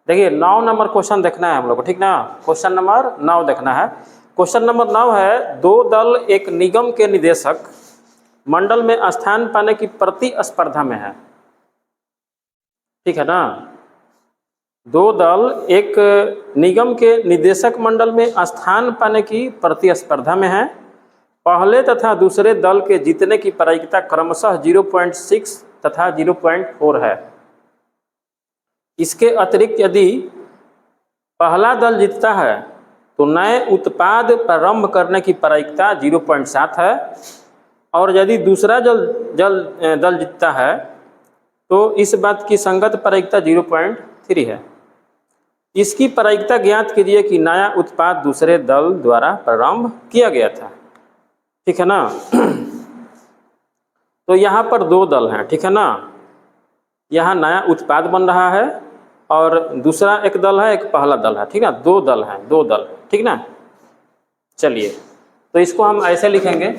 देखिए 9 number question देखना है हम लोग को, ठीक ना। क्वेश्चन नंबर 9 देखना है। क्वेश्चन नंबर 9 है, दो दल एक निगम के निदेशक मंडल में स्थान पाने की प्रतिस्पर्धा में है, ठीक है ना। दो दल एक निगम के निदेशक मंडल में स्थान पाने की प्रतिस्पर्धा में है। पहले तथा दूसरे दल के जीतने की प्रायिकता क्रमशः 0.6 तथा 0.4 है। इसके अतिरिक्त यदि पहला दल जीतता है तो नए उत्पाद प्रारंभ करने की प्रायिकता 0.7 है, और यदि दूसरा दल जीतता है तो इस बात की संगत प्रायिकता 0.3 है। इसकी प्रायिकता ज्ञात कीजिए कि नया उत्पाद दूसरे दल द्वारा प्रारंभ किया गया था, ठीक है ना। तो यहाँ पर दो दल हैं, ठीक है ना। यहाँ नया उत्पाद बन रहा है और दूसरा एक दल है, एक पहला दल है, ठीक है। दो दल हैं, दो दल, ठीक ना। चलिए तो इसको हम ऐसे लिखेंगे,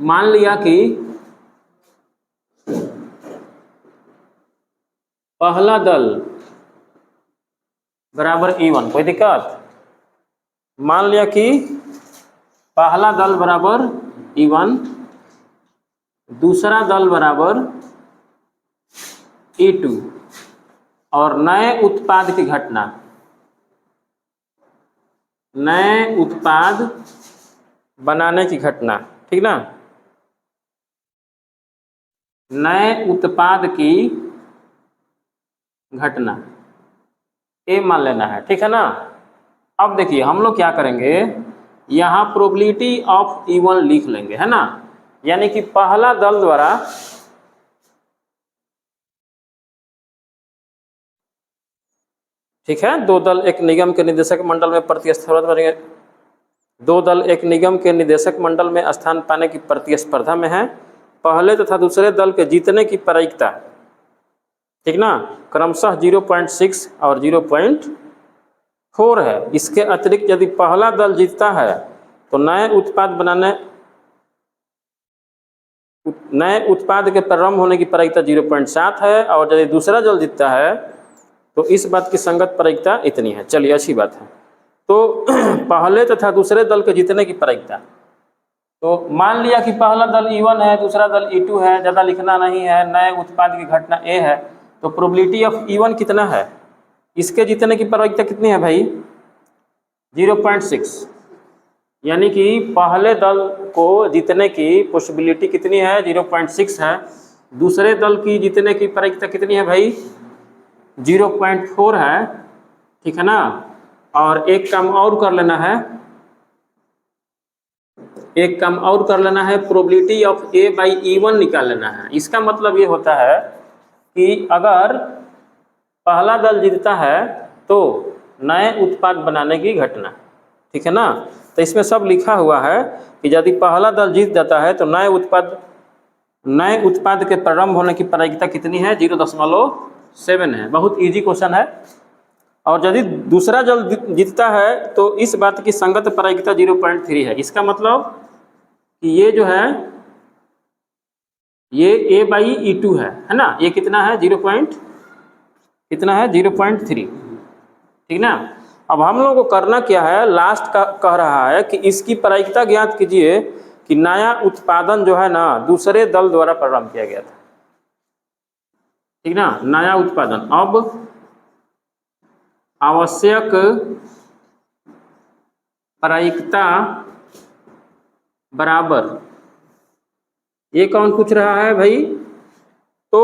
मान लिया कि पहला दल बराबर E1, कोई दिक्कत। मान लिया कि पहला दल बराबर E1, दूसरा दल बराबर E2, और नए उत्पाद की घटना, नए उत्पाद बनाने की घटना, ठीक ना। नए उत्पाद की घटना ए मान लेना है, ठीक है ना। अब देखिए हम लोग क्या करेंगे, यहाँ प्रोबेबिलिटी ऑफ E1 लिख लेंगे, है ना। यानी कि पहला दल द्वारा ठीक है, दो दल एक निगम के निदेशक मंडल में प्रतिस्पर्धा करेंगे। दो दल एक निगम के निदेशक मंडल में स्थान पाने की प्रतिस्पर्धा में है। पहले तथा दूसरे दल के जीतने की प्रायिकता, ठीक ना, क्रमशः 0.6 और 0.4 है। इसके अतिरिक्त यदि पहला दल जीतता है तो नए उत्पाद के प्रारंभ होने की प्रायिकता 0.7 है, और यदि दूसरा दल जीतता है तो इस बात की संगत प्रायिकता इतनी है। चलिए अच्छी बात है। तो पहले तथा दूसरे दल के जीतने की प्रायिकता, तो मान लिया कि पहला दल E1 है, दूसरा दल E2 है, ज़्यादा लिखना नहीं है, नए उत्पाद की घटना A है, तो प्रोबेबिलिटी ऑफ E1 कितना है, इसके जीतने की प्रायिकता कितनी है भाई, 0.6। यानी कि पहले दल को जीतने की पॉसिबिलिटी कितनी है, 0.6 है। दूसरे दल की जीतने की प्रायिकता कितनी है भाई, 0.4 है, ठीक है ना। और एक काम और कर लेना है, प्रोबेबिलिटी ऑफ A/E1 निकाल लेना है। इसका मतलब ये होता है कि अगर पहला दल जीतता है तो नए उत्पाद बनाने की घटना, ठीक है ना। तो इसमें सब लिखा हुआ है कि यदि पहला दल जीत जाता है तो नए उत्पाद के प्रारंभ होने की प्रायिकता कितनी है, 0.7 है। बहुत इजी क्वेश्चन है। और यदि दूसरा दल जीतता है तो इस बात की संगत प्रायिकता 0.3 है। इसका मतलब कि ये जो है ये A/E2 है ना। ये कितना है, 0.3, ठीक ना। अब हम लोगों को करना क्या है, लास्ट का कह रहा है कि इसकी प्रायिकता ज्ञात कीजिए कि नया उत्पादन जो है ना दूसरे दल द्वारा प्रारंभ किया गया था, ठीक ना। नया उत्पादन, अब आवश्यक प्रायिकता बराबर, ये कौन पूछ रहा है भाई, तो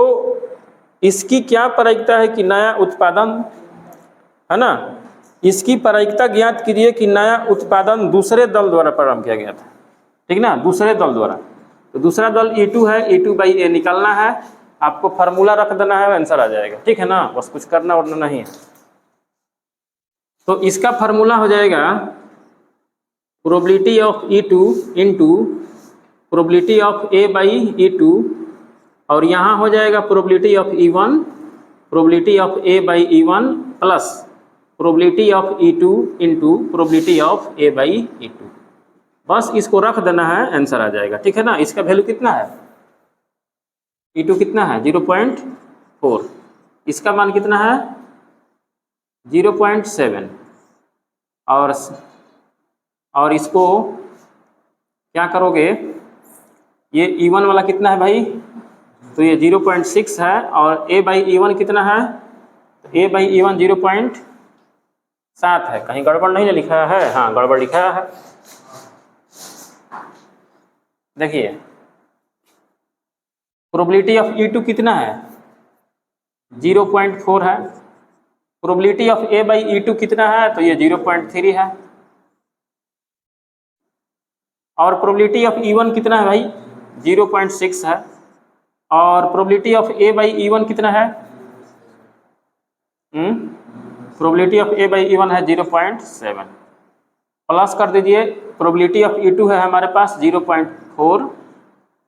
इसकी क्या प्रायिकता है कि नया उत्पादन, है ना, इसकी प्रायिकता ज्ञात कीजिए कि नया उत्पादन दूसरे दल द्वारा प्रारंभ किया गया था, ठीक ना, दूसरे दल द्वारा। तो दूसरा दल E2 है, E2/A निकालना है, आपको फार्मूला रख देना है, आंसर आ जाएगा, ठीक है ना। बस कुछ करना वरना नहीं है। तो इसका फार्मूला हो जाएगा probability of E2 into probability of A/E2, और यहाँ हो जाएगा probability of E1, probability of A/E1 plus probability of E2 into probability of A/E2, बस इसको रख देना है, आंसर आ जाएगा। ठीक है ना। इसका वैल्यू कितना है, E2 कितना है 0.4, इसका मान कितना है 0.7, और इसको क्या करोगे, ये E1 वाला कितना है भाई, तो ये 0.6 है, और A/E1 कितना है, तो A/E1 0.7 है। कहीं गड़बड़ नहीं लिखा है, हाँ गड़बड़ लिखा है। देखिए प्रोबेबिलिटी ऑफ E2 कितना है 0.4 है, प्रोबेबिलिटी ऑफ A/E2 कितना है, तो ये 0.3 है, और प्रोबेबिलिटी ऑफ E1 कितना है भाई 0.6 है, और प्रोबेबिलिटी ऑफ A/E1 कितना है, प्रोबेबिलिटी ऑफ A/E1 है 0.7, प्लस कर दीजिए प्रोबेबिलिटी ऑफ E2 है हमारे पास 0.4,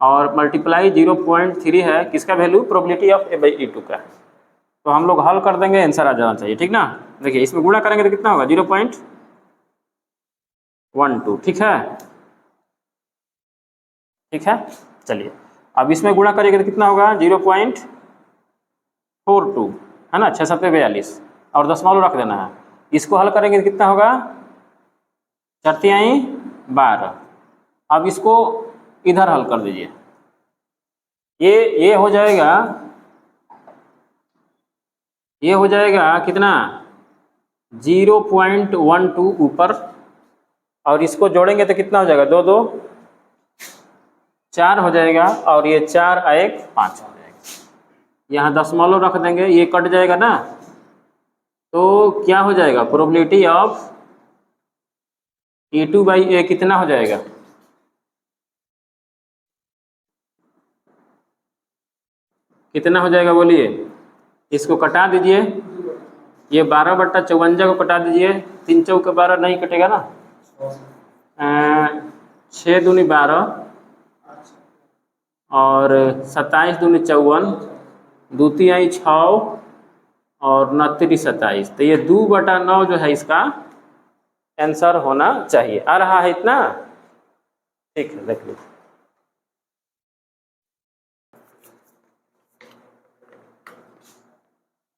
और मल्टीप्लाई 0.3 है किसका वैल्यू, प्रोबेबिलिटी ऑफ A/E2 का। तो हम लोग हल कर देंगे, आंसर आ जाना चाहिए। ठीक ना। देखिए इसमें गुणा करेंगे तो कितना होगा 0.12। ठीक है, ठीक है। चलिए अब इसमें गुणा करिएगा तो कितना होगा 0.42 है ना, 6 7 42, और दशमलव रख देना है। इसको हल करेंगे तो कितना होगा 4 12। अब इसको इधर हल कर दीजिए, ये हो जाएगा कितना 0.12 ऊपर, और इसको जोड़ेंगे तो कितना हो जाएगा 2 2 4 हो जाएगा, और ये 4 1 5 हो जाएगा। यहाँ दशमलव रख देंगे, ये कट जाएगा ना, तो क्या हो जाएगा प्रोबेबिलिटी ऑफ E2/A कितना हो जाएगा, कितना हो जाएगा बोलिए। इसको कटा दीजिए, ये 12/54 को कटा दीजिए, 3 चौके 12 नहीं कटेगा ना, 6 दूनी 12, और 27 दूनी 54, 2 3 6, और 29 27, तो ये 2/9 जो है इसका आंसर होना चाहिए। आ रहा है इतना, ठीक है। देख लीजिए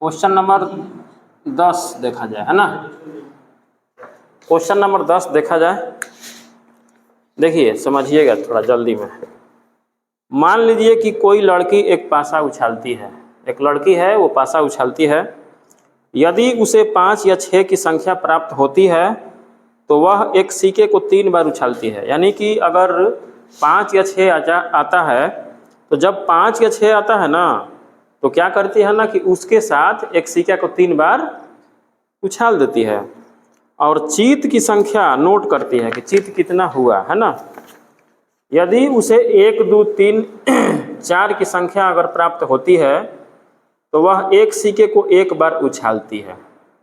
क्वेश्चन नंबर 10 देखा जाए, है ना। क्वेश्चन नंबर 10 देखा जाए, देखिए समझिएगा थोड़ा जल्दी में। मान लीजिए कि कोई लड़की एक पासा उछालती है, एक लड़की है वो पासा उछालती है, यदि उसे 5 या 6 की संख्या प्राप्त होती है तो वह एक सिक्के को 3 बार उछालती है। यानी कि अगर 5 या 6 आता है, तो जब 5 या 6 आता है ना, तो क्या करती है ना कि उसके साथ एक सिक्का को 3 बार उछाल देती है, और चीत की संख्या नोट करती है कि चीत कितना हुआ, है ना। यदि उसे 1 2 3 4 की संख्या अगर प्राप्त होती है तो वह एक सिक्के को 1 बार उछालती है।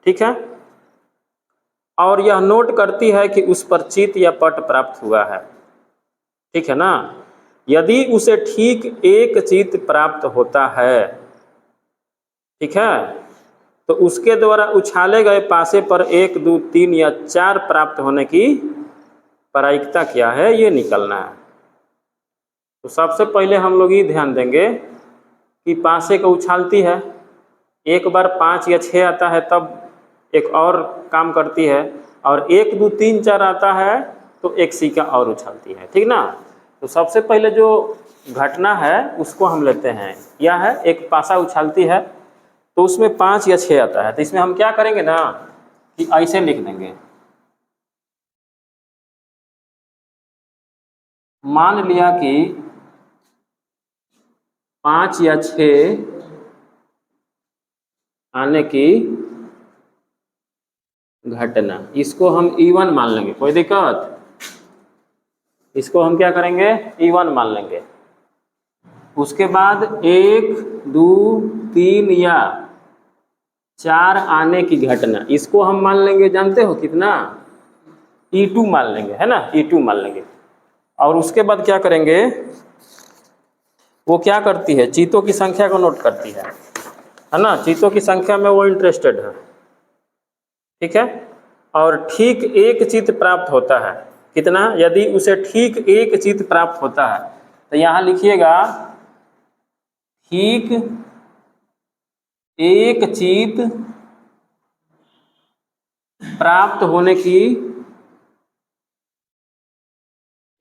ठीक है, और यह नोट करती है कि उस पर चित या पट प्राप्त हुआ है। ठीक है ना। यदि उसे ठीक 1 चित प्राप्त होता है, ठीक है, तो उसके द्वारा उछाले गए पासे पर 1 2 3 या 4 प्राप्त होने की प्रायिकता क्या है, ये निकलना है। तो सबसे पहले हम लोग ये ध्यान देंगे कि पासे को उछालती है, एक बार 5 या 6 आता है तब एक और काम करती है, और 1 2 3 4 आता है तो एक सिक्का और उछालती है। ठीक ना। तो सबसे पहले जो घटना है उसको हम लेते हैं, यह है एक पासा उछालती है, तो उसमें 5 या 6 आता है, तो इसमें हम क्या करेंगे ना कि ऐसे लिख देंगे, मान लिया कि 5 या 6 आने की घटना, इसको हम E1 मान लेंगे, कोई दिक्कत, इसको हम क्या करेंगे E1 मान लेंगे। उसके बाद 1 2 3 या 4 आने की घटना, इसको हम मान लेंगे, जानते हो कितना, E2 मान लेंगे, है ना, E2 मान लेंगे। और उसके बाद क्या करेंगे, वो क्या करती है, चीतों की संख्या को नोट करती है ना, चीतों की संख्या में वो इंटरेस्टेड है। ठीक है, और ठीक 1 चित प्राप्त होता है, कितना, यदि उसे ठीक एक चित प्राप्त होता है, तो यहाँ लिखिएगा ठीक एक चित प्राप्त होने की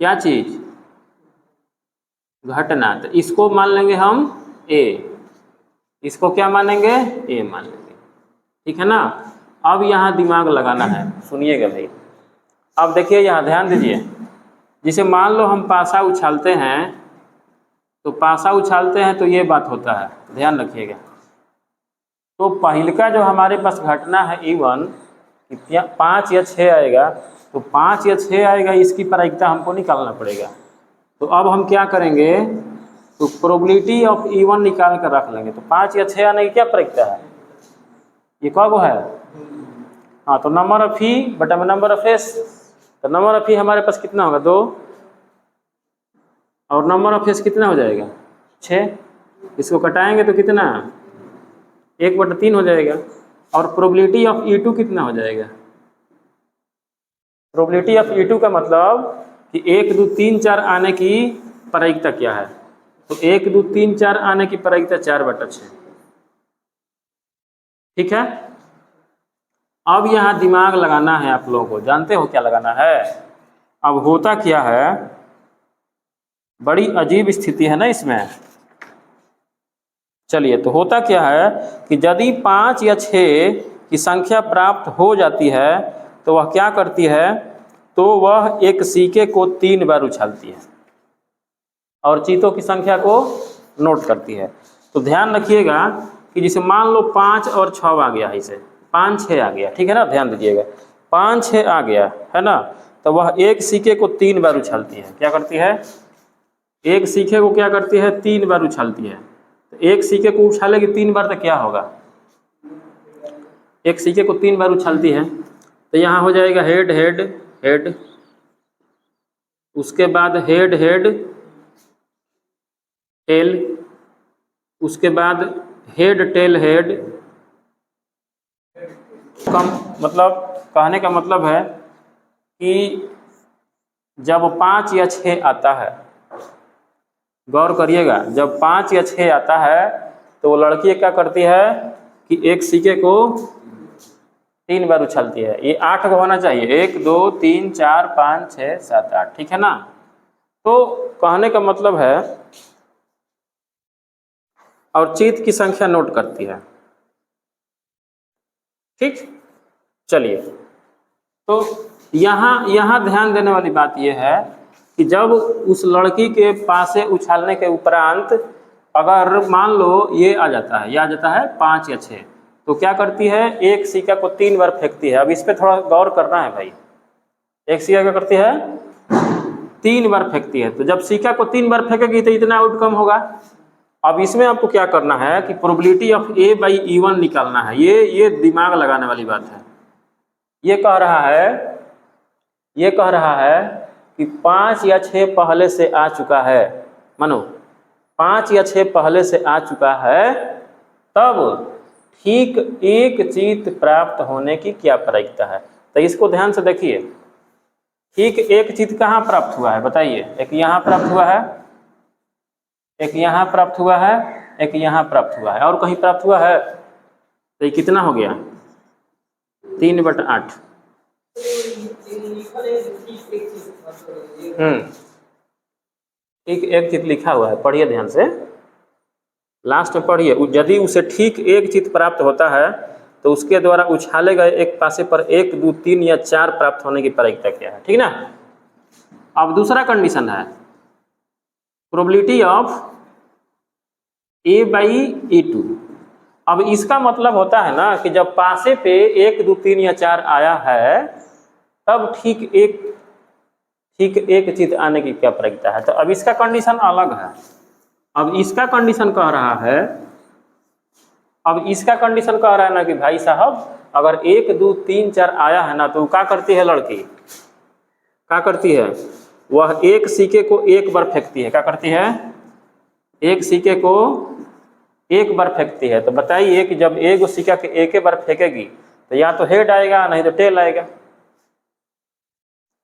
क्या चीज, घटना। तो इसको मान लेंगे हम ए, इसको क्या मानेंगे, ए मान लेंगे, ठीक है ना। अब यहाँ दिमाग लगाना है, सुनिएगा भाई। अब देखिए यहाँ ध्यान दीजिए, जिसे मान लो हम पासा उछालते हैं, तो पासा उछालते हैं तो ये बात होता है, ध्यान रखिएगा। तो पहिलका जो हमारे पास घटना है E1 5 या 6 आएगा, तो 5 या 6 आएगा, इसकी प्रायिकता हमको निकालना पड़ेगा। तो अब हम क्या करेंगे, तो प्रोबेबिलिटी ऑफ E1 निकाल कर रख लेंगे। तो 5 या 6 आने की क्या प्रायिकता है, ये कब है, हाँ, तो नंबर ऑफ ई बटा नंबर ऑफ एस। तो नंबर ऑफ ई हमारे पास कितना होगा, 2, और नंबर ऑफ एस कितना हो जाएगा, 6। इसको कटाएंगे तो कितना, 1/3 हो जाएगा। और प्रोबेबिलिटी ऑफ E2 कितना हो जाएगा, प्रोबेबिलिटी ऑफ E2 का मतलब कि 1, 2, 3, 4 आने की प्रायिकता क्या है, तो 1, 2, 3, 4 आने की प्रायिकता 4/6, ठीक है। अब यहाँ दिमाग लगाना है आप लोगों को, जानते हो क्या लगाना है। अब होता क्या है, बड़ी अजीब स्थिति है ना इसमें। चलिए, तो होता क्या है कि यदि 5 या 6 की संख्या प्राप्त हो जाती है, तो वह क्या करती है, तो वह एक सिक्के को 3 बार उछालती है और चीतों की संख्या को नोट करती है। तो ध्यान रखिएगा कि जैसे मान लो 5 और 6 आ गया है, इसे 5, 6 आ गया, ठीक है ना, ध्यान दीजिएगा 5, 6 आ गया है ना, तो वह एक सिक्के को 3 बार उछालती है। क्या करती है, एक सिक्के को क्या करती है, 3 बार उछालती है। तो एक सिक्के को उछालेगी 3 बार, तो क्या होगा, एक सिक्के को 3 बार उछालती है, तो यहाँ हो जाएगा हेड हेड हेड, उसके बाद हेड हेड टेल, उसके बाद हेड टेल हेड। कम मतलब कहने का मतलब है कि जब 5 या 6 आता है, गौर करिएगा, जब 5 या 6 आता है तो वो लड़की क्या करती है कि एक सिक्के को 3 बार उछालती है। ये 8 का होना चाहिए, 1, 2, 3, 4, 5, 6, 7, 8, ठीक है ना। तो कहने का मतलब है, और चीत की संख्या नोट करती है, ठीक। चलिए, तो यहाँ ध्यान देने वाली बात यह है कि जब उस लड़की के पासे उछालने के उपरांत अगर मान लो ये आ जाता है, यह आ जाता है 5 या 6, तो क्या करती है, एक सिक्का को 3 बार फेंकती है। अब इस पर थोड़ा गौर करना है भाई, एक सिक्का क्या करती है, 3 बार फेंकती है। तो जब सिक्का को 3 बार फेंकेगी तो इतना आउटकम होगा। अब इसमें आपको क्या करना है कि प्रोबेबिलिटी ऑफ A/E1 निकालना है। ये दिमाग लगाने वाली बात है। ये कह रहा है कि 5 या 6 पहले से आ चुका है, मानो 5 या 6 पहले से आ चुका है, तब ठीक एक चित प्राप्त होने की क्या प्रायिकता है। तो इसको ध्यान से देखिए, ठीक एक चित कहाँ प्राप्त हुआ है बताइए, एक यहाँ प्राप्त हुआ है, एक यहाँ प्राप्त हुआ है, एक यहाँ प्राप्त हुआ है, और कहीं प्राप्त हुआ है। तो ये कितना हो गया, 3/8। एक चित लिखा हुआ है, पढ़िए ध्यान से, लास्ट में पढ़िए। यदि उसे ठीक एक चित प्राप्त होता है तो उसके द्वारा उछाले गए एक पासे पर 1, 2, 3 या 4 प्राप्त होने की प्रायिकता क्या है, ठीक ना। अब दूसरा कंडीशन है प्रोबेबिलिटी ऑफ A/E2। अब इसका मतलब होता है ना कि जब पासे पे 1, 2, 3 या 4 आया है, तब ठीक एक चित आने की क्या प्रायिकता है। तो अब इसका कंडीशन अलग है। अब इसका कंडीशन कह रहा है ना कि भाई साहब, अगर 1, 2, 3, 4 आया है ना, तो क्या करती है लड़की, क्या करती है, वह एक सिक्के को 1 बार फेंकती है। क्या करती है, एक सिक्के को 1 बार फेंकती है। तो बताइए कि जब एक सिक्का के 1 बार फेंकेगी तो या तो हेड आएगा नहीं तो टेल आएगा।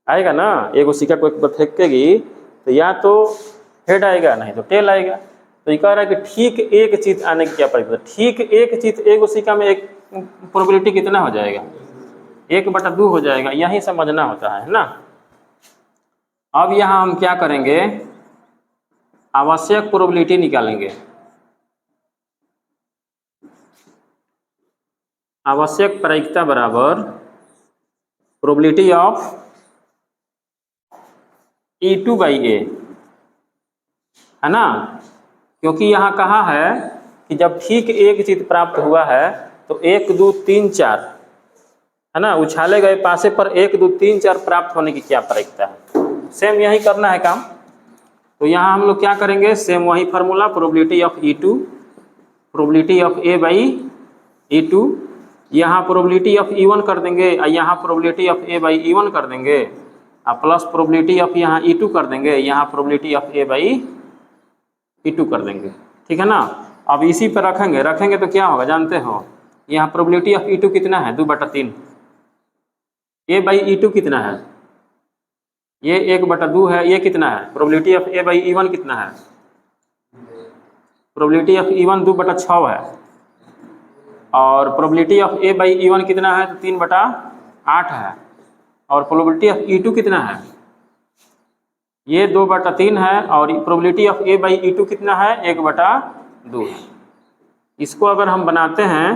आएगा ना, एक सिक्का को एक बार फेंकेगी तो या तो हेड आएगा नहीं तो टेल आएगा। तो ये कह रहा है कि ठीक एक चीज आने की क्या प्रक्रिया, ठीक एक चीज एक सिक्का में एक प्रोबेबिलिटी कितना हो जाएगा, 1/2 हो जाएगा, यही समझना होता है ना। अब यहाँ हम क्या करेंगे, आवश्यक प्रोबेबिलिटी निकालेंगे। आवश्यक प्रायिकता बराबर प्रोबेबिलिटी ऑफ E2/A, है ना। क्योंकि यहाँ कहा है कि जब ठीक एक चीज प्राप्त हुआ है तो 1 2 3 4, है ना, उछाले गए पासे पर 1 2 3 4 प्राप्त होने की क्या प्रायिकता है। सेम यही करना है काम। तो यहाँ हम लोग क्या करेंगे, सेम वही formula, probability of E2, probability of A/E2, यहाँ प्रोबेबिलिटी ऑफ E1 कर देंगे और यहाँ प्रोबेबिलिटी ऑफ A/E1 कर देंगे और प्लस प्रोबेबिलिटी ऑफ यहाँ E2 कर देंगे, यहाँ प्रोबेबिलिटी ऑफ A/E2 कर देंगे, ठीक है ना। अब इसी पर रखेंगे तो क्या होगा जानते हो, यहाँ प्रोबेबिलिटी ऑफ E2 कितना है 2/3, A/E2 कितना है, ये 1/2 है, ये कितना है प्रोबेबिलिटी ऑफ A/E1 कितना है, प्रोबेबिलिटी ऑफ E1 2/6 है और प्रोबेबिलिटी ऑफ A/E1 कितना है तो 3/8 है और प्रोबेबिलिटी ऑफ E2 कितना है, ये 2/3 है और प्रोबेबिलिटी ऑफ A/E2 कितना है 1/2 है। इसको अगर हम बनाते हैं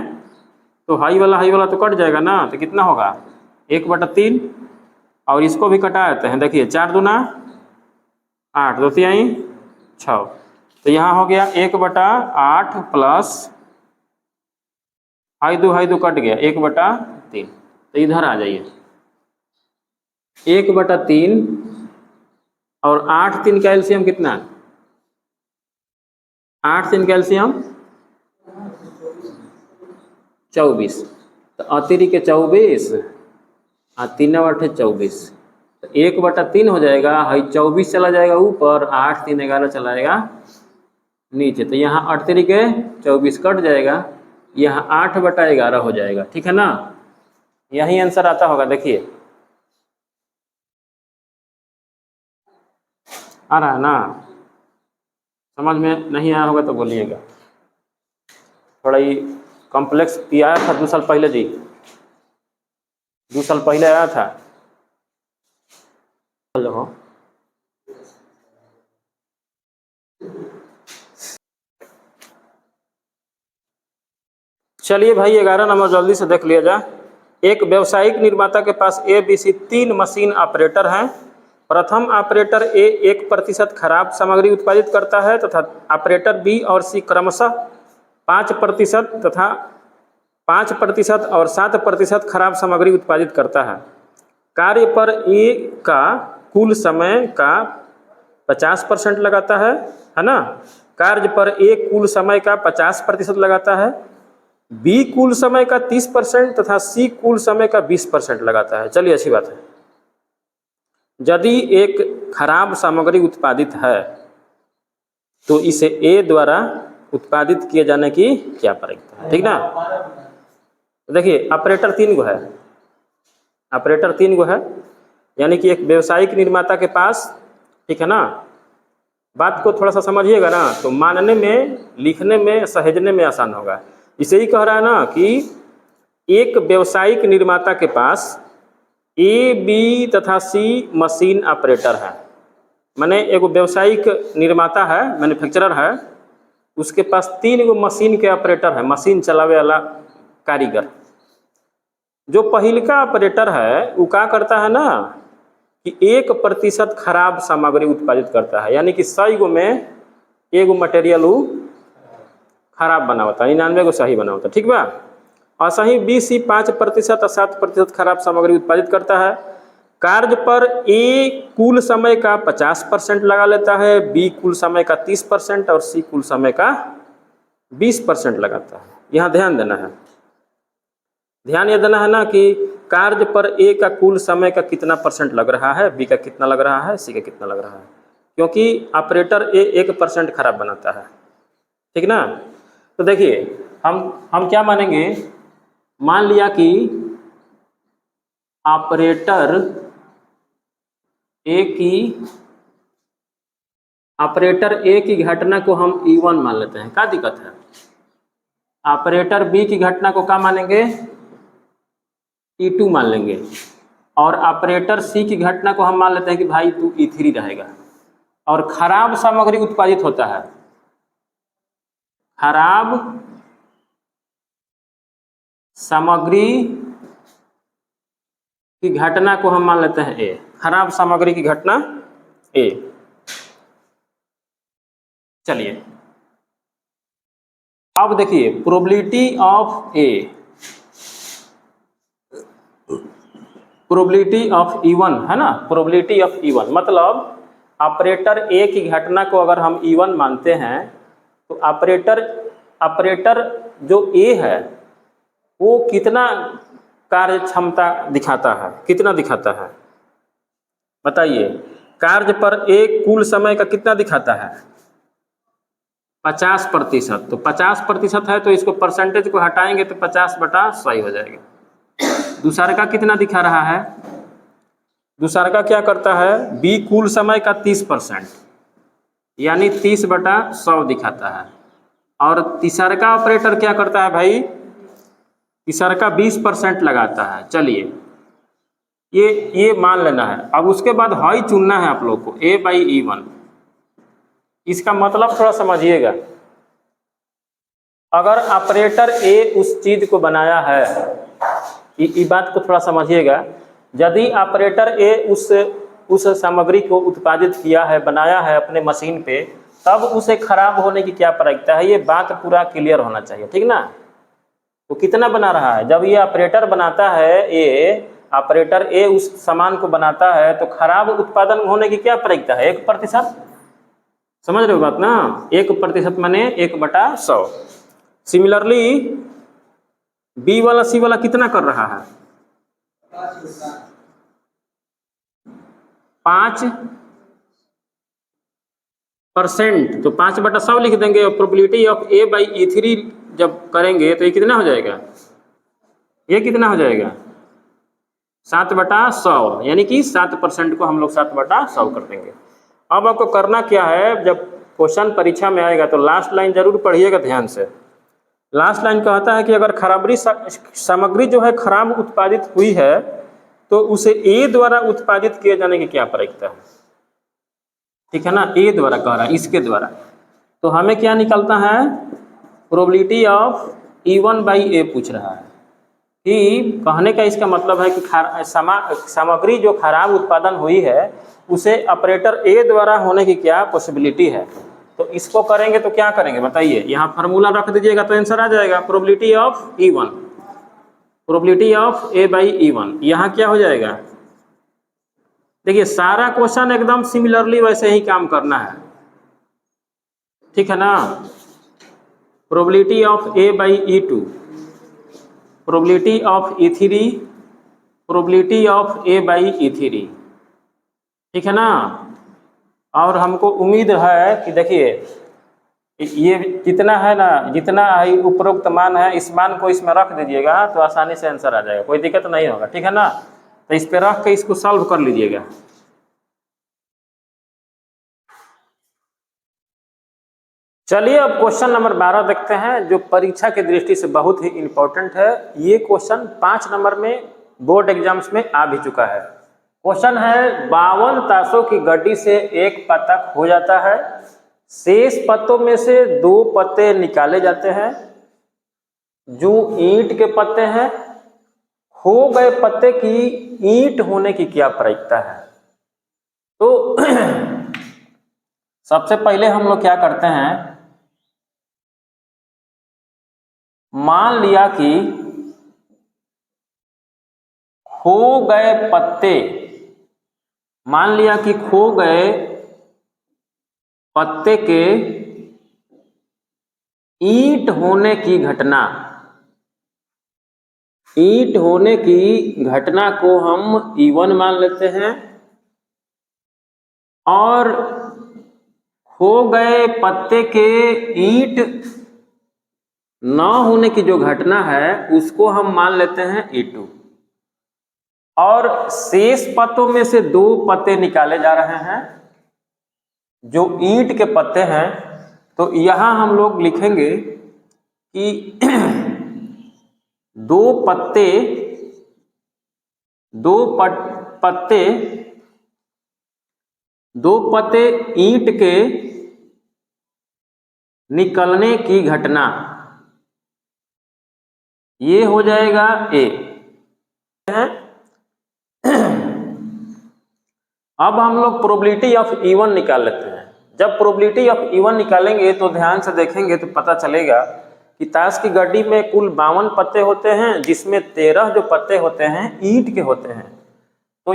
तो हाई वाला तो कट जाएगा ना, तो कितना होगा 1/3 और इसको भी कटा देते हैं, देखिए 4 दूना 8, 2 तिहाई 6, तो यहाँ हो गया 1/8 प्लस हाई दो कट गया 1/3, तो इधर आ जाइए 1/3 और 8 3 का एलसीएम कितना, 8 3 का एलसीएम 24, तो अतिरी के 24 और 3 8 24, तो 1/3 हो जाएगा, हाई 24 चला जाएगा ऊपर, 8 3 11 चला जाएगा नीचे, तो यहाँ 8 3 के 24 कट जाएगा, यहाँ 8/11 हो जाएगा, ठीक है ना। यही आंसर आता होगा, देखिए आ रहा है ना, समझ में नहीं आया होगा तो बोलिएगा। थोड़ा ही कॉम्प्लेक्स आया था 2 साल पहले जी, 2 साल पहले आया था। हेलो, चलिए भाई 11 नंबर जल्दी से देख लिया जाए। एक व्यावसायिक निर्माता के पास ABC 3 मशीन ऑपरेटर हैं। प्रथम ऑपरेटर A 1% खराब सामग्री उत्पादित करता है तथा ऑपरेटर B और C क्रमशः 5% तथा 5% और 7% खराब सामग्री उत्पादित करता है। कार्य पर A का कुल समय का 50% लगाता है ना, कार्य पर A कुल समय का 50% लगाता है, B कुल समय का 30% तथा C कुल समय का 20% लगाता है। चलिए अच्छी बात है। यदि एक खराब सामग्री उत्पादित है तो इसे A द्वारा उत्पादित किए जाने की क्या प्रायिकता है, ठीक ना। देखिए ऑपरेटर 3 गो है, ऑपरेटर 3 गो है, यानी कि एक व्यावसायिक निर्माता के पास, ठीक है ना। बात को थोड़ा सा समझिएगा ना तो मानने में, लिखने में, सहेजने में आसान होगा। इसे ही कह रहा है ना कि एक व्यावसायिक निर्माता के पास A, B तथा C मशीन ऑपरेटर है, माने एक व्यावसायिक निर्माता है, मैन्युफैक्चरर है, उसके पास 3 गो मशीन के ऑपरेटर है, मशीन चलावे वाला कारीगर। जो पहिलका ऑपरेटर है वो क्या करता है ना कि 1% खराब सामग्री उत्पादित करता है, यानी कि 100 गो में 1 गो मटेरियल वो खराब बना होता है, 99 गो सही बना होता है, ठीक बा। और सही B, C 5% और 7% खराब सामग्री उत्पादित करता है। कार्य पर A कुल समय का 50% लगा लेता है, B कुल समय का 30% और C कुल समय का 20% लगाता है। यहाँ ध्यान देना है, ध्यान ये देना है ना कि कार्य पर A का कुल समय का कितना % लग रहा है, B का कितना लग रहा है, C का कितना लग रहा है, क्योंकि ऑपरेटर A 1% खराब बनाता है, ठीक ना। तो देखिए हम क्या मानेंगे, मान लिया कि ऑपरेटर ए की ऑपरेटर ए की घटना को हम E1 मान लेते हैं, क्या दिक्कत है? ऑपरेटर बी की घटना को क्या मानेंगे? E2 मान लेंगे। और ऑपरेटर सी की घटना को हम मान लेते हैं कि भाई तू E3 रहेगा। और खराब सामग्री उत्पादित होता है, खराब सामग्री की घटना को हम मान लेते हैं ए, खराब सामग्री की घटना ए। चलिए अब देखिए probability of A, probability of E1 है ना, प्रोबेबिलिटी ऑफ E1 मतलब ऑपरेटर ए की घटना को अगर हम E1 मानते हैं तो ऑपरेटर जो ए है वो कितना कार्य क्षमता दिखाता है, कितना दिखाता है बताइए? कार्य पर एक कुल समय का कितना दिखाता है? 50%। तो 50% है तो इसको परसेंटेज को हटाएंगे तो 50/100 हो जाएगा। दूसरा का कितना दिखा रहा है? दूसरा का क्या करता है? बी कुल समय का 30% यानी 30/100 दिखाता है। और तीसरा का ऑपरेटर क्या करता है भाई? तीसरा का 20% लगाता है। चलिए ये मान लेना है। अब उसके बाद हाई चुनना है आप लोग को, A/E1। इसका मतलब थोड़ा समझिएगा। अगर ऑपरेटर ए उस चीज को बनाया है, ये बात को थोड़ा समझिएगा, यदि ऑपरेटर ए उस सामग्री को उत्पादित किया है, बनाया है अपने मशीन पे, तब उसे खराब होने की क्या प्रायिकता है, ये बात पूरा क्लियर होना चाहिए, ठीक ना? तो कितना बना रहा है? जब ये ऑपरेटर बनाता है ए, ऑपरेटर ए उस सामान को बनाता है तो खराब उत्पादन होने की क्या प्रायिकता है? 1%। समझ रहे हो बात ना? 1% माने 1/100। सिमिलरली बी वाला सी वाला कितना कर रहा है? 5%। तो 5/100 लिख देंगे। और प्रोबेबिलिटी ऑफ A/E3 जब करेंगे तो ये कितना हो जाएगा? ये कितना हो जाएगा? 7/100 यानी कि 7% को हम लोग 7/100 कर देंगे। अब आपको करना क्या है, जब क्वेश्चन परीक्षा में आएगा तो लास्ट लाइन जरूर पढ़िएगा ध्यान से। लास्ट लाइन कहता है कि अगर खराबरी सामग्री जो है खराब उत्पादित हुई है तो उसे ए द्वारा उत्पादित किए जाने की क्या प्रायिकता है? ठीक है ना, ए द्वारा कह रहा है, इसके द्वारा। तो हमें क्या निकलता है? प्रोबेबिलिटी ऑफ E1/A पूछ रहा है कि कहने का इसका मतलब है कि सामग्री जो खराब उत्पादन हुई है उसे ऑपरेटर ए द्वारा होने की क्या पॉसिबिलिटी है। तो इसको करेंगे तो क्या करेंगे बताइए? यहाँ फार्मूला रख दीजिएगा तो आंसर आ जाएगा, probability of E1, probability of A/E1। यहाँ क्या हो जाएगा? देखिए सारा क्वेश्चन एकदम सिमिलरली वैसे ही काम करना है, ठीक है ना? Probability of A/E2, probability of E3, probability of A/E3, ठीक है ना? और हमको उम्मीद है कि देखिए ये जितना है ना, जितना उपरोक्त मान है, इस मान को इसमें रख दीजिएगा तो आसानी से आंसर आ जाएगा, कोई दिक्कत नहीं होगा, ठीक है ना? तो इस पे रख के इसको सॉल्व कर लीजिएगा। चलिए अब क्वेश्चन नंबर 12 देखते हैं, जो परीक्षा की दृष्टि से बहुत ही इंपॉर्टेंट है। ये क्वेश्चन 5 नंबर में बोर्ड एग्जाम्स में आ भी चुका है। क्वेश्चन है 52 ताशों की गड्डी से एक पत्ता हो जाता है, शेष पत्तों में से 2 पत्ते निकाले जाते हैं जो ईंट के पत्ते हैं। खो गए पत्ते की ईंट होने की क्या प्रायिकता है? तो सबसे पहले हम लोग क्या करते हैं, मान लिया कि खो गए पत्ते, मान लिया कि खो गए पत्ते के ईंट होने की घटना, ईंट होने की घटना को हम E1 मान लेते हैं। और खो गए पत्ते के ईंट न होने की जो घटना है उसको हम मान लेते हैं E2। और शेष पत्तों में से 2 पत्ते निकाले जा रहे हैं जो ईंट के पत्ते हैं। तो यहाँ हम लोग लिखेंगे कि 2 पत्ते ईंट के निकलने की घटना, ये हो जाएगा ए। अब हम लोग प्रोबेबिलिटी ऑफ इवन निकाल लेते हैं। जब प्रोबेबिलिटी ऑफ इवन निकालेंगे तो ध्यान से देखेंगे तो पता चलेगा कि ताश की गड्डी में कुल 52 पत्ते होते हैं, जिसमें 13 जो पत्ते होते हैं ईंट के होते हैं। तो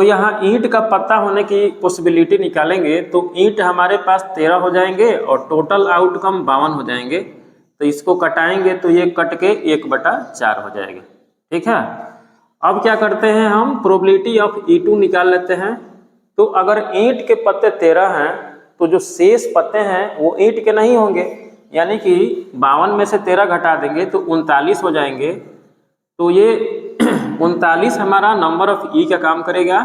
यहाँ ईंट का पत्ता होने की पॉसिबिलिटी निकालेंगे तो ईंट हमारे पास 13 हो जाएंगे और टोटल आउटकम 52 हो जाएंगे। तो इसको कटाएंगे तो ये कट के 1/4 हो जाएगा। ठीक है, अब क्या करते हैं, हम प्रोबेबिलिटी ऑफ E2 निकाल लेते हैं। तो अगर ईंट के पत्ते 13 हैं तो जो शेष पत्ते हैं वो ईंट के नहीं होंगे, यानी कि 52 में से 13 घटा देंगे तो 39 हो जाएंगे। तो ये 39 हमारा नंबर ऑफ ई का काम करेगा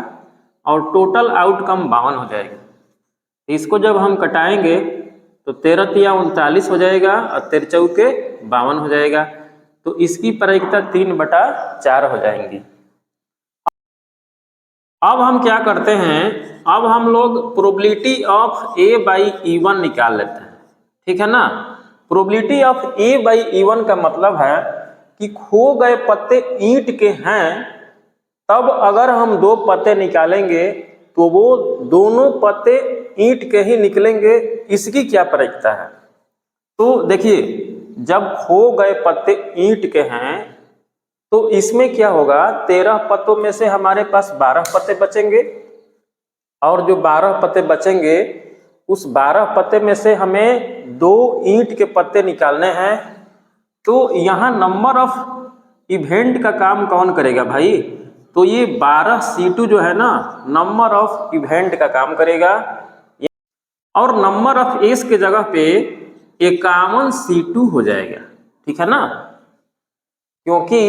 और टोटल आउटकम 52 हो जाएगा। इसको जब हम कटाएंगे तो 13 तिया 39 हो जाएगा और 13 चौके 52 हो जाएगा। तो इसकी प्रायिकता 3/4 हो जाएंगी। अब हम क्या करते हैं, अब हम लोग प्रोबेबिलिटी ऑफ A/E1 निकाल लेते हैं। ठीक है ना, प्रोबेबिलिटी ऑफ A/E1 का मतलब है कि खो गए पत्ते ईंट के हैं, तब अगर हम 2 पत्ते निकालेंगे तो वो दोनों पत्ते ईंट के ही निकलेंगे। इसकी क्या प्रायिकता है, तो देखिए जब खो गए पत्ते ईंट के हैं तो इसमें क्या होगा, 13 पत्तों में से हमारे पास 12 पत्ते बचेंगे और जो 12 पत्ते बचेंगे उस 12 पत्ते में से हमें 2 ईंट के पत्ते निकालने हैं। तो यहाँ नंबर ऑफ इवेंट का काम कौन करेगा भाई, तो ये 12 C2 जो है ना नंबर ऑफ इवेंट का काम करेगा और नंबर ऑफ एस के जगह पे 51 C2 हो जाएगा। ठीक है ना, क्योंकि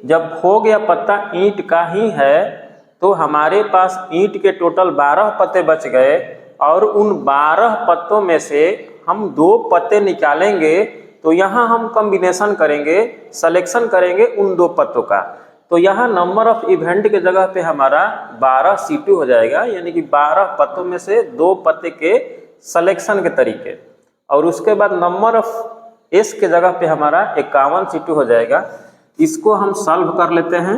जब खो गया पत्ता ईंट का ही है तो हमारे पास ईंट के टोटल 12 पत्ते बच गए और उन 12 पत्तों में से हम 2 पत्ते निकालेंगे। तो यहाँ हम कॉम्बिनेशन करेंगे, सिलेक्शन करेंगे उन 2 पत्तों का। तो यहाँ नंबर ऑफ इवेंट के जगह पे हमारा 12 C2 हो जाएगा, यानी कि 12 पत्तों में से 2 पत्ते के सिलेक्शन के तरीके। और उसके बाद नंबर ऑफ एस के जगह पे हमारा 51 C2 हो जाएगा। इसको हम सॉल्व कर लेते हैं।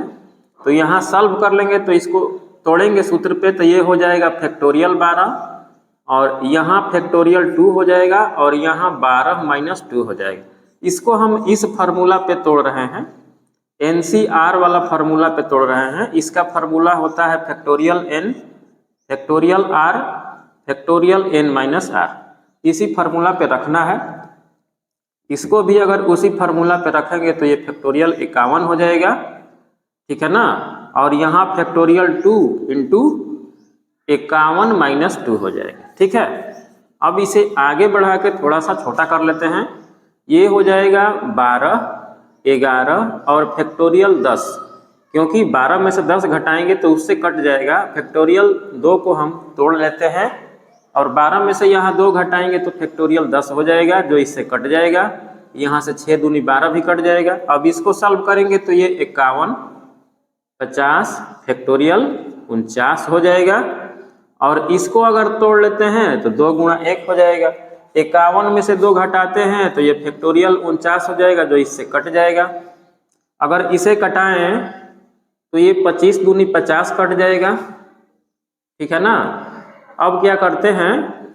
तो यहाँ सॉल्व कर लेंगे तो इसको तोड़ेंगे सूत्र पे, तो ये हो जाएगा फैक्टोरियल 12 और यहाँ फैक्टोरियल 2 हो जाएगा और यहाँ 12 - 2 हो जाएगा। इसको हम इस फार्मूला पे तोड़ रहे हैं, NCR वाला फार्मूला पे तोड़ रहे हैं। इसका फार्मूला होता है factorial n factorial r factorial n - r। इसी फार्मूला पे रखना है। इसको भी अगर उसी फार्मूला पे रखेंगे तो ये फैक्टोरियल 51 हो जाएगा। ठीक है ना, और यहाँ फैक्टोरियल 2 × 51 - 2 हो जाएगा। ठीक है, अब इसे आगे बढ़ा के थोड़ा सा छोटा कर लेते हैं। ये हो जाएगा 12 11 और फैक्टोरियल 10, क्योंकि 12 में से 10 घटाएंगे तो उससे कट जाएगा। फैक्टोरियल 2 को हम तोड़ लेते हैं और 12 में से यहाँ 2 घटाएंगे तो फैक्टोरियल 10 हो जाएगा, जो इससे कट जाएगा। यहाँ से 6 दूनी 12 भी कट जाएगा। अब इसको सॉल्व करेंगे तो ये 51 50 फैक्टोरियल 49 हो जाएगा। और इसको अगर तोड़ लेते हैं तो 2 × 1 हो जाएगा। 51 में से 2 घटाते हैं तो ये फैक्टोरियल 49 हो जाएगा, जो इससे कट जाएगा। अगर इसे कटाएं तो ये 25 दूनी 50 कट जाएगा। ठीक है ना, अब क्या करते हैं,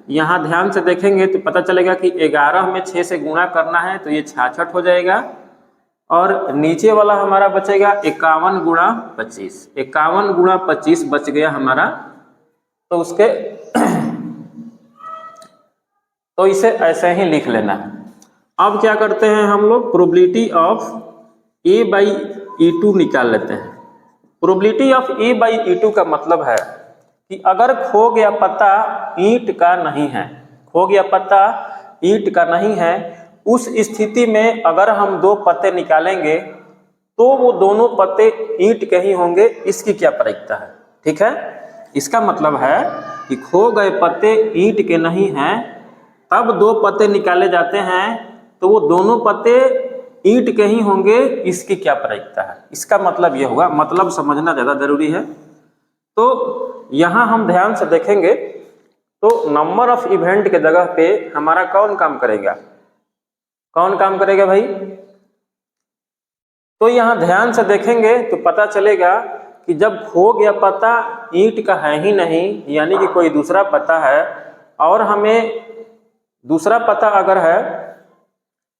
यहाँ ध्यान से देखेंगे तो पता चलेगा कि 11 में 6 से गुणा करना है तो ये 66 हो जाएगा। और नीचे वाला हमारा बचेगा 51 × 25। 51 × 25 बच गया हमारा। तो उसके तो इसे ऐसे ही लिख लेना है। अब क्या करते हैं, हम लोग प्रोबेबिलिटी ऑफ A/E2 निकाल लेते हैं। प्रोबेबिलिटी ऑफ A/E2 का मतलब है कि अगर खो गया पत्ता ईंट का नहीं है, खो गया पत्ता ईंट का नहीं है, उस स्थिति में अगर हम 2 पत्ते निकालेंगे तो वो दोनों पत्ते ईंट के ही होंगे, इसकी क्या प्रायिकता है। ठीक है, इसका मतलब है कि खो गए पत्ते ईंट के नहीं हैं, तब दो पत्ते निकाले जाते हैं तो वो दोनों पत्ते ईंट के ही होंगे, इसकी क्या प्रायिकता है। इसका मतलब ये होगा, मतलब समझना ज़्यादा जरूरी है। तो यहाँ हम ध्यान से देखेंगे तो नंबर ऑफ इवेंट के जगह पे हमारा कौन काम करेगा, कौन काम करेगा भाई। तो यहाँ ध्यान से देखेंगे तो पता चलेगा कि जब खो गया पत्ता ईंट का है ही नहीं, यानी कि कोई दूसरा पत्ता है, और हमें दूसरा पत्ता अगर है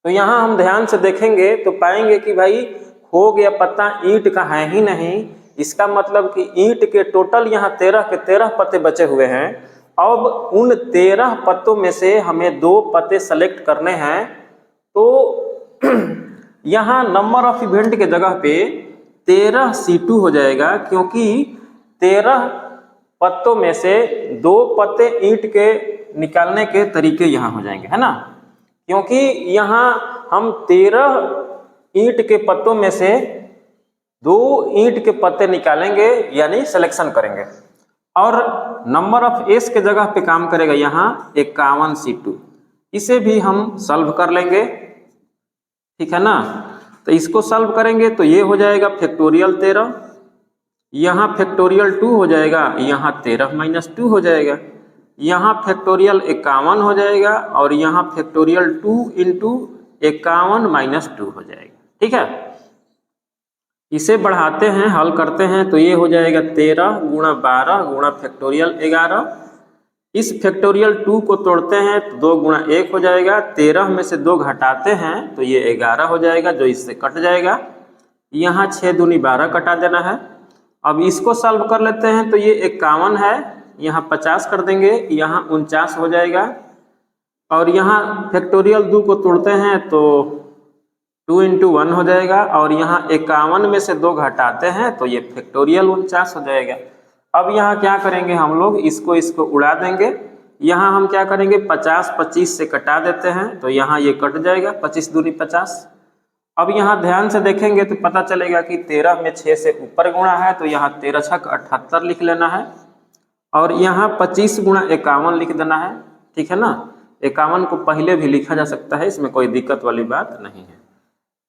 तो यहाँ हम ध्यान से देखेंगे तो पाएंगे कि भाई खो गया पत्ता ईंट का है ही नहीं। इसका मतलब कि ईंट के टोटल यहाँ 13 के 13 पत्ते बचे हुए हैं। अब उन 13 पत्तों में से हमें 2 पत्ते सेलेक्ट करने हैं। तो यहाँ नंबर ऑफ इवेंट के जगह पे 13 C2 हो जाएगा, क्योंकि 13 पत्तों में से 2 पत्ते ईंट के निकालने के तरीके यहाँ हो जाएंगे, है ना। क्योंकि यहाँ हम 13 ईंट के पत्तों में से 2 ईंट के पत्ते निकालेंगे, यानी सिलेक्शन करेंगे। और नंबर ऑफ एस के जगह पे काम करेगा यहाँ 51 C2। इसे भी हम सॉल्व कर लेंगे, ठीक है ना। तो इसको सॉल्व करेंगे तो ये हो जाएगा फैक्टोरियल 13, यहाँ फैक्टोरियल 2 हो जाएगा, यहाँ 13 - 2 हो जाएगा, यहाँ फैक्टोरियल 51 हो जाएगा, और यहाँ फैक्टोरियल 2 × 51 - 2 हो जाएगा। ठीक है, इसे बढ़ाते हैं, हल करते हैं तो ये हो जाएगा 13 × 12 × फैक्टोरियल 11। इस फैक्टोरियल 2 को तोड़ते हैं तो 2 × 1 हो जाएगा, 13 में से 2 घटाते हैं तो ये 11 हो जाएगा, जो इससे कट जाएगा। यहाँ 6 दूनी 12 कटा देना है। अब इसको सॉल्व कर लेते हैं तो ये 51 है, यहाँ 50 कर देंगे, यहाँ 49 हो जाएगा। और यहाँ फैक्टोरियल 2 को तोड़ते हैं तो 2 × 1 हो जाएगा, और यहाँ 51 में से 2 घटाते हैं तो ये फैक्टोरियल 49 हो जाएगा। अब यहाँ क्या करेंगे हम लोग, इसको उड़ा देंगे। यहाँ हम क्या करेंगे, 50 25 से कटा देते हैं तो यहाँ ये कट जाएगा, 25 दूनी 50। अब यहाँ ध्यान से देखेंगे तो पता चलेगा कि 13 में 6 से ऊपर गुणा है, तो यहाँ 13 × 6 = 78 लिख लेना है, और यहाँ 25 × 51 लिख देना है। ठीक है ना, 51 को पहले भी लिखा जा सकता है, इसमें कोई दिक्कत वाली बात नहीं है।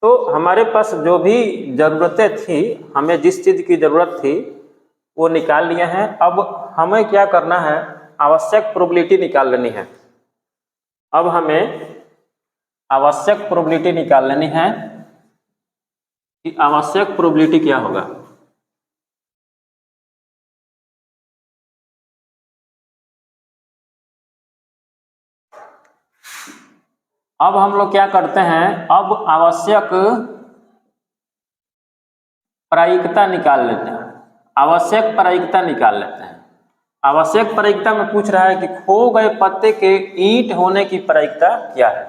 तो हमारे पास जो भी ज़रूरतें थी, हमें जिस चीज़ की ज़रूरत थी वो निकाल लिए हैं। अब हमें क्या करना है, आवश्यक प्रोबेबिलिटी निकाल लेनी है। अब हमें आवश्यक प्रोबेबिलिटी निकाल लेनी है कि आवश्यक प्रोबेबिलिटी क्या होगा। अब हम लोग क्या करते हैं, अब आवश्यक प्रायिकता निकाल लेते हैं। आवश्यक प्रायिकता निकाल लेते हैं। आवश्यक प्रायिकता में पूछ रहा है कि खो गए पत्ते के ईंट होने की प्रायिकता क्या है।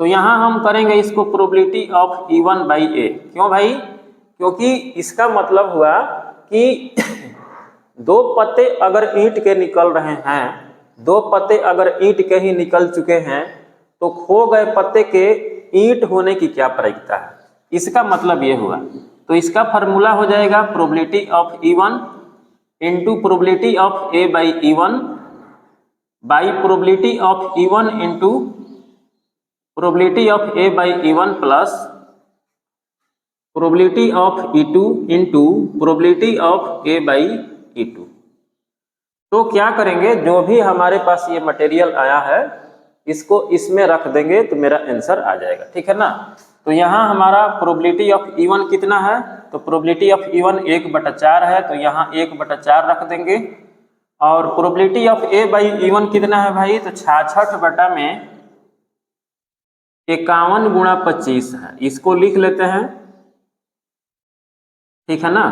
तो यहाँ हम करेंगे इसको प्रोबेबिलिटी ऑफ E1/A। क्यों भाई, क्योंकि इसका मतलब हुआ कि 2 पत्ते अगर ईंट के निकल रहे हैं, 2 पत्ते अगर ईंट के ही निकल चुके हैं, तो खो गए पत्ते के ईंट होने की क्या प्रायिकता है, इसका मतलब ये हुआ। तो इसका फार्मूला हो जाएगा probability of E1 × probability of A/E1 by probability of E1 × probability of A/E1 plus probability of E2 × probability of A/E2। तो क्या करेंगे, जो भी हमारे पास ये मटेरियल आया है इसको इसमें रख देंगे तो मेरा आंसर आ जाएगा। ठीक है ना। तो यहाँ हमारा प्रोबेबिलिटी ऑफ E1 कितना है, तो प्रोबेबिलिटी ऑफ E1 1/4 है, तो यहाँ 1/4 रख देंगे। और प्रोबेबिलिटी ऑफ A/E1 कितना है भाई, तो 66 बटा में 51 × 25 है, इसको लिख लेते हैं। ठीक है ना।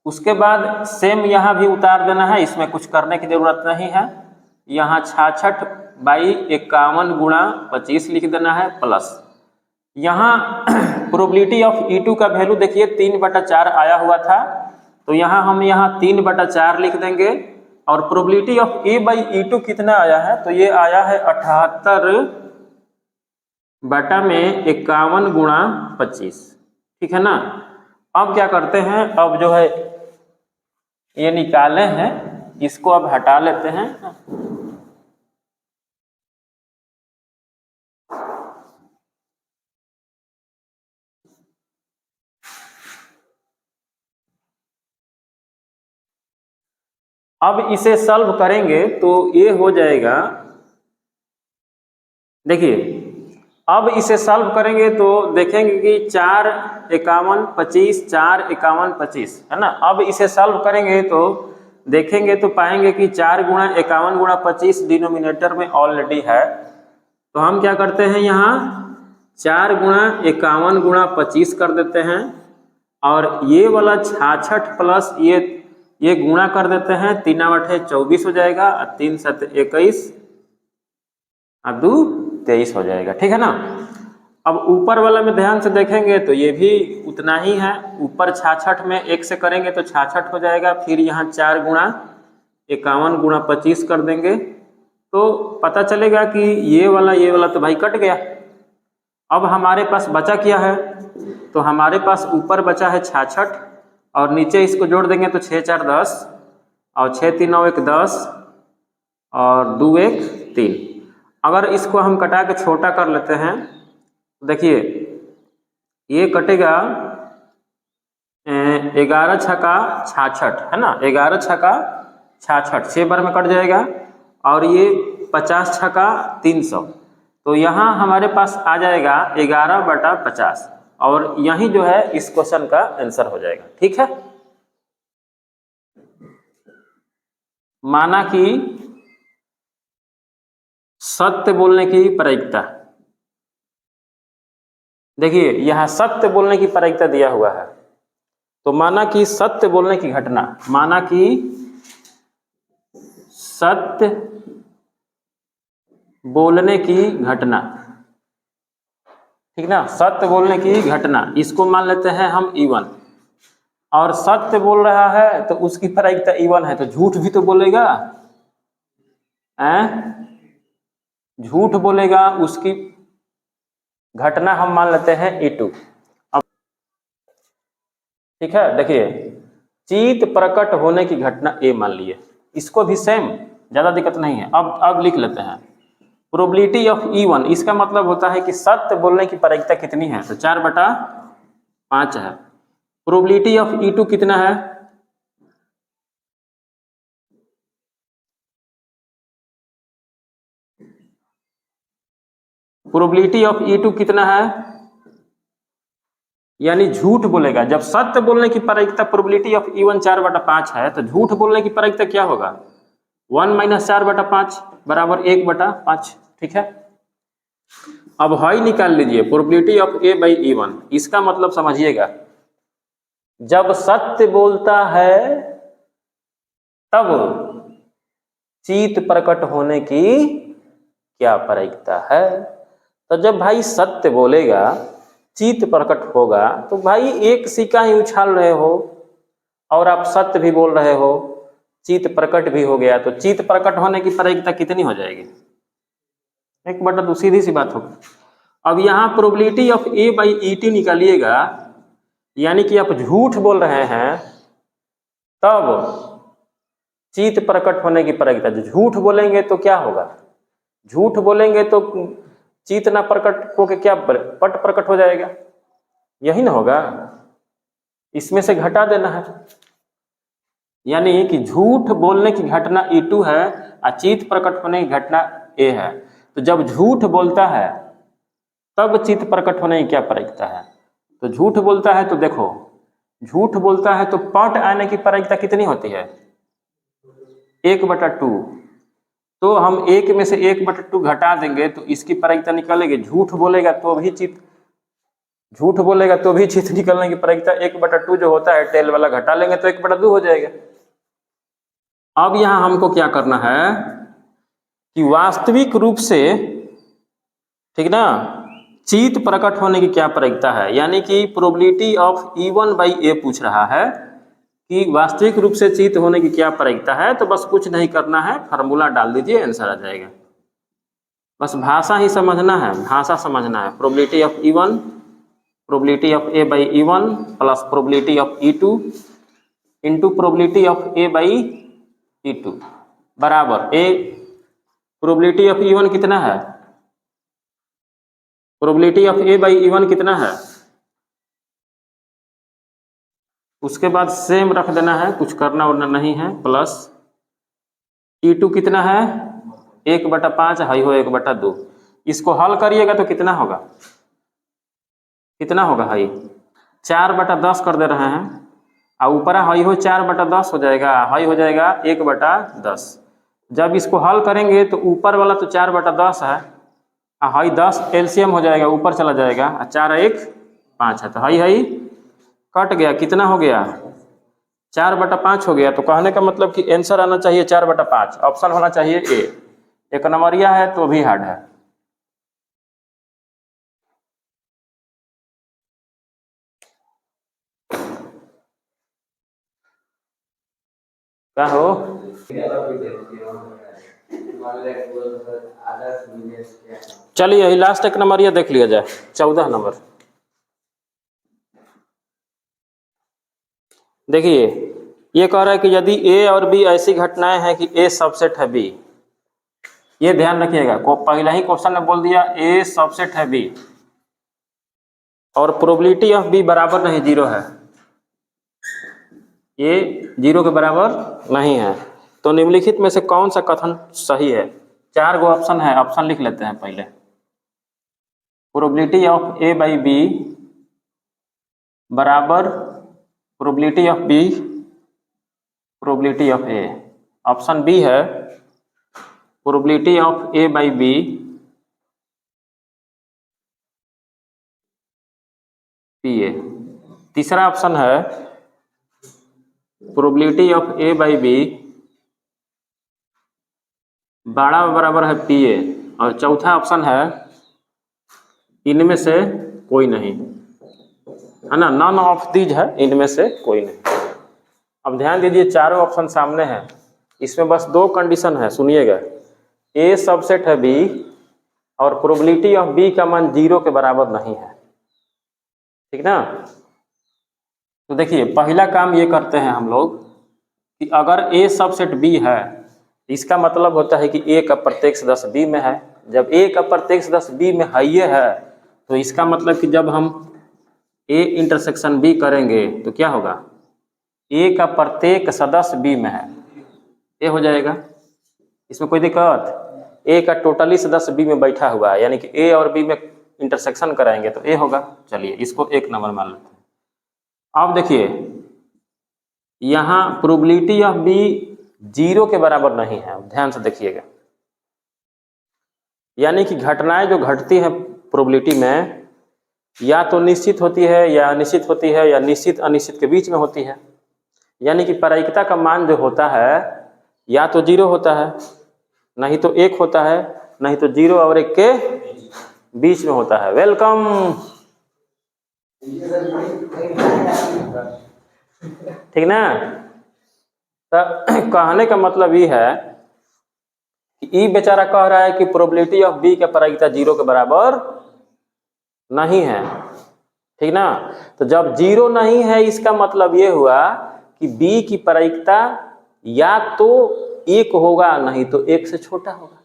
उसके बाद सेम यहाँ भी उतार देना है, इसमें कुछ करने की जरूरत नहीं है। यहाँ 66/51 × 25 लिख देना है, प्लस यहाँ प्रोबेबिलिटी ऑफ E2 का वैल्यू देखिए 3/4 आया हुआ था, तो यहाँ हम 3/4 लिख देंगे। और प्रोबेबिलिटी ऑफ A/E2 कितना आया है, तो ये आया है 78 बटा में 51 × 25। ठीक है ना। अब क्या करते हैं, अब जो है ये निकाले हैं, इसको अब हटा लेते हैं। अब इसे सॉल्व करेंगे तो ये हो जाएगा, देखिए अब इसे सॉल्व करेंगे तो देखेंगे कि 4 51 25, 4 51 25 है ना। अब इसे सॉल्व करेंगे तो देखेंगे तो पाएंगे कि 4 गुणा 51 गुणा 25 डिनोमिनेटर में ऑलरेडी है। तो हम क्या करते हैं, यहाँ 4 गुणा 51 गुणा 25 कर देते हैं, और ये वाला 66 प्लस ये गुणा कर देते हैं, 3 8 24 हो जाएगा, 3 7 21 और 2 23 हो जाएगा। ठीक है ना। अब ऊपर वाला में ध्यान से देखेंगे तो ये भी उतना ही है, ऊपर 66 में 1 से करेंगे तो 66 हो जाएगा, फिर यहाँ 4 गुणा 51 गुणा 25 कर देंगे तो पता चलेगा कि ये वाला तो भाई कट गया। अब हमारे पास बचा क्या है, तो हमारे पास ऊपर बचा है 66 और नीचे इसको जोड़ देंगे तो 6 4 10 और 6 3 9 1 10 और 2 1 3। अगर इसको हम कटा के छोटा कर लेते हैं, देखिए ये कटेगा 11 छक्का 66 है ना, 11 छक्का 66 6 बार में कट जाएगा, और ये 50 छक्का 300, तो यहाँ हमारे पास आ जाएगा 11/50, और यही जो है इस क्वेश्चन का आंसर हो जाएगा। ठीक है। माना कि सत्य बोलने की प्रायिकता, देखिए यहां सत्य बोलने की प्रायिकता दिया हुआ है, तो माना कि सत्य बोलने की घटना, माना कि सत्य बोलने की घटना, ठीक ना, सत्य बोलने की घटना, इसको मान लेते हैं हम E1, और सत्य बोल रहा है तो उसकी प्रायिकता E1 है, तो झूठ भी तो बोलेगा, झूठ बोलेगा, उसकी घटना हम मान लेते हैं E2। अब ठीक है, देखिए चित प्रकट होने की घटना A मान लिए, इसको भी सेम, ज्यादा दिक्कत नहीं है। अब लिख लेते हैं प्रोबेबिलिटी ऑफ E1, इसका मतलब होता है कि सत्य बोलने की प्रायिकता कितनी है, तो 4/5 है। प्रोबेबिलिटी ऑफ E2 कितना है, प्रोबेबिलिटी ऑफ E2 कितना है, यानी झूठ बोलेगा। जब सत्य बोलने की प्रायिकता प्रोबेबिलिटी ऑफ E1 4/5 है, तो झूठ बोलने की प्रायिकता क्या होगा, 1 - 4/5 बराबर 1/5। ठीक है। अब हाई निकाल लीजिए, प्रोबेबिलिटी ऑफ A/E1, इसका मतलब समझिएगा, जब सत्य बोलता है तब चित प्रकट होने की क्या प्रायिकता है। तो जब भाई सत्य बोलेगा, चित प्रकट होगा, तो भाई एक सिक्का ही उछाल रहे हो, और आप सत्य भी बोल रहे हो, चित प्रकट भी हो गया, तो चित प्रकट होने की प्रायिकता कितनी हो जाएगी, 1/2, सीधी सी बात होगी। अब यहाँ प्रोबेबिलिटी ऑफ A/E2 निकालिएगा, यानी कि आप झूठ बोल रहे हैं तब चित प्रकट होने की प्रायिकता। झूठ बोलेंगे तो क्या होगा, झूठ बोलेंगे तो चित ना प्रकट होके क्या पट प्रकट हो जाएगा, यही ना होगा, इसमें से घटा देना है। यानी कि झूठ बोलने की घटना E2 है और चित प्रकट होने की घटना A है। तो जब झूठ बोलता है तब चित प्रकट होने की क्या प्रायिकता है, तो झूठ बोलता है तो देखो, झूठ बोलता है तो पट आने की प्रायिकता कितनी होती है, 1/2। तो हम 1 में से 1/2 घटा देंगे तो इसकी प्रायिकता निकलेगी। झूठ बोलेगा तो भी चित, झूठ बोलेगा तो भी चित निकलने की प्रायिकता 1/2 जो होता है, टेल वाला घटा लेंगे तो 1/2 हो जाएगा। अब यहां हमको क्या करना है कि वास्तविक रूप से, ठीक ना, चित प्रकट होने की क्या प्रायिकता है, यानी कि प्रोबेबिलिटी ऑफ E1/A पूछ रहा है कि वास्तविक रूप से चित होने की क्या प्रायिकता है। तो बस कुछ नहीं करना है, फार्मूला डाल दीजिए, आंसर आ जाएगा। बस भाषा ही समझना है, भाषा समझना है। Probability of E1 probability of A by E1 plus probability of E2 into probability of A by E2 बराबर ए प्रोबेबिलिटी ऑफ E1 कितना है, probability of A by E1 कितना है, उसके बाद सेम रख देना है, कुछ करना वरना नहीं है, प्लस E2 कितना है 1/5 हाई हो 1/2। इसको हल करिएगा तो कितना होगा, कितना होगा हाई 4/10 कर दे रहे हैं और ऊपर हाई हो 4/10 हो जाएगा, हाई हो जाएगा 1/10। जब इसको हल करेंगे तो ऊपर वाला तो 4/10 है, हाई 10 एलसीएम हो जाएगा, ऊपर चला जाएगा, 4 1 5 है, तो हाई हाई कट गया, कितना हो गया 4/5 हो गया। तो कहने का मतलब कि आंसर आना चाहिए 4/5, ऑप्शन होना चाहिए ए। एक नंबरिया है तो भी हार्ड है। क्या हो चलिए यही लास्ट एक नंबरिया देख लिया जाए, 14 नंबर। देखिए ये कह रहा है कि यदि ए और बी ऐसी घटनाएं हैं कि ए सबसेट है बी, ये ध्यान रखिएगा, पहला ही क्वेश्चन ने बोल दिया ए सबसेट है बी और प्रोबेबिलिटी ऑफ बी बराबर नहीं 0 है, ये 0 के बराबर नहीं है, तो निम्नलिखित में से कौन सा कथन सही है। 4 गो ऑप्शन है, ऑप्शन लिख लेते हैं पहले। Probability of A by B बराबर probability of B probability of A. Option B है probability of A by B P A. तीसरा ऑप्शन है probability of A by B बड़ा बराबर है पी ए, और चौथा ऑप्शन है इनमें से कोई नहीं, है ना, नन ऑफ दीज है, इनमें से कोई नहीं। अब ध्यान दीजिए चारों ऑप्शन सामने हैं, इसमें बस 2 कंडीशन है, सुनिएगा, ए सबसेट है बी और प्रोबेबिलिटी ऑफ बी का मान 0 के बराबर नहीं है, ठीक ना। तो देखिए पहला काम ये करते हैं हम लोग कि अगर ए सबसेट बी है, इसका मतलब होता है कि ए का प्रत्येक सदस्य बी में है। जब ए का प्रत्येक सदस्य बी में है तो इसका मतलब कि जब हम ए इंटरसेक्शन बी करेंगे तो क्या होगा, ए का प्रत्येक सदस्य बी में है, ए हो जाएगा, इसमें कोई दिक्कत। ए का टोटली सदस्य बी में बैठा हुआ है, यानी कि ए और बी में इंटरसेक्शन कराएंगे तो ए होगा। चलिए इसको 1 नंबर मान लेते हैं। अब देखिए यहाँ प्रोबेबिलिटी ऑफ बी 0 के बराबर नहीं है, ध्यान से देखिएगा, यानी कि घटनाएं जो घटती हैं प्रोबेबिलिटी में या तो निश्चित होती है या अनिश्चित होती है या निश्चित अनिश्चित के बीच में होती है, यानी कि प्रायिकता का मान जो होता है या तो 0 होता है, नहीं तो 1 होता है, नहीं तो 0 और 1 के बीच में होता है। वेलकम, ठीक ना। तो कहने का मतलब ये है कि ई बेचारा कह रहा है कि प्रोबेबिलिटी ऑफ बी का प्रायिकता 0 के बराबर नहीं है, ठीक ना। तो जब 0 नहीं है इसका मतलब ये हुआ कि बी की प्रायिकता या तो 1 होगा नहीं तो 1 से छोटा होगा।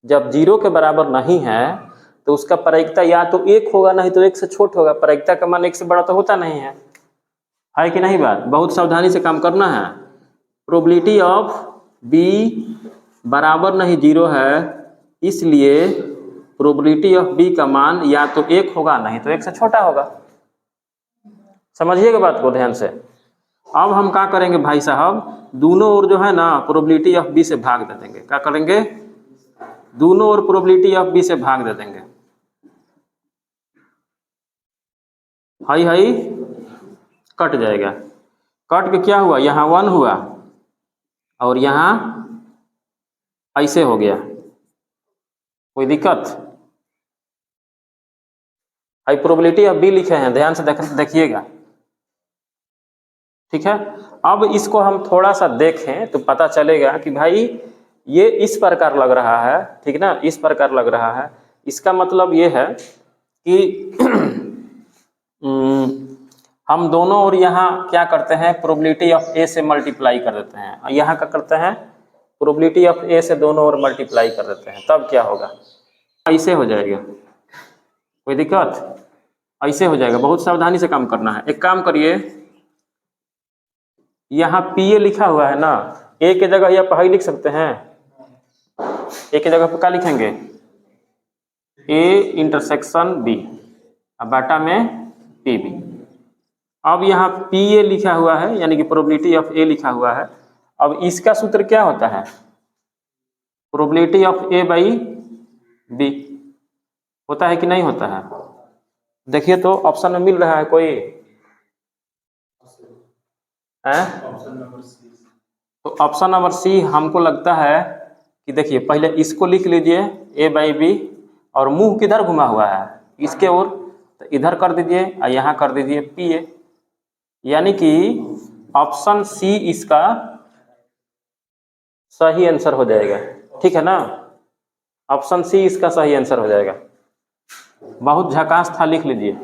जब 0 के बराबर नहीं है तो उसका प्रायिकता या तो 1 होगा नहीं तो 1 से छोटा होगा। प्रायिकता का मान 1 से बड़ा तो होता नहीं है कि नहीं। बात बहुत सावधानी से काम करना है। प्रोबेबिलिटी ऑफ बी बराबर नहीं 0 है, इसलिए प्रोबेबिलिटी ऑफ बी का मान या तो 1 होगा नहीं तो 1 से छोटा होगा। समझिएगा बात को ध्यान से। अब हम क्या करेंगे भाई साहब, दोनों ओर जो है ना प्रोबेबिलिटी ऑफ बी से भाग दे देंगे। क्या करेंगे, दोनों ओर प्रोबेबिलिटी ऑफ बी से भाग दे देंगे। हाई हाई कट जाएगा, कट के क्या हुआ, यहाँ 1 हुआ और यहाँ ऐसे हो गया, कोई दिक्कत। हाई प्रोबेबिलिटी ऑफ बी लिखे हैं, ध्यान से देखिएगा, ठीक है। अब इसको हम थोड़ा सा देखें तो पता चलेगा कि भाई ये इस प्रकार लग रहा है, ठीक ना, इस प्रकार लग रहा है। इसका मतलब ये है कि हम दोनों और यहाँ क्या करते हैं, प्रोबेबिलिटी ऑफ ए से मल्टीप्लाई कर देते हैं, और यहाँ क्या करते हैं, प्रोबेबिलिटी ऑफ ए से दोनों और मल्टीप्लाई कर देते हैं, तब क्या होगा, ऐसे हो जाएगा। कोई दिक्कत, ऐसे हो जाएगा। बहुत सावधानी से काम करना है। एक काम करिए, यहाँ पी ए लिखा हुआ है ना, ए की जगह यहाँ पर लिख सकते हैं, ए की जगह पर क्या लिखेंगे, ए इंटरसेक्शन बी, अब बाटा में पी बी। अब यहाँ पी ए लिखा हुआ है, यानी कि प्रोबेबिलिटी ऑफ ए लिखा हुआ है। अब इसका सूत्र क्या होता है, probability of A by B होता है कि नहीं होता है। देखिए तो ऑप्शन में मिल रहा है कोई है? तो ऑप्शन नंबर सी हमको लगता है कि देखिए पहले इसको लिख लीजिए ए बाई बी, और मुंह किधर घुमा हुआ है, इसके ओर, तो इधर कर दीजिए और यहाँ कर दीजिए पी ए, यानी कि ऑप्शन सी इसका सही आंसर हो जाएगा। ठीक है ना, ऑप्शन सी इसका सही आंसर हो जाएगा। बहुत झकास था, लिख लीजिए।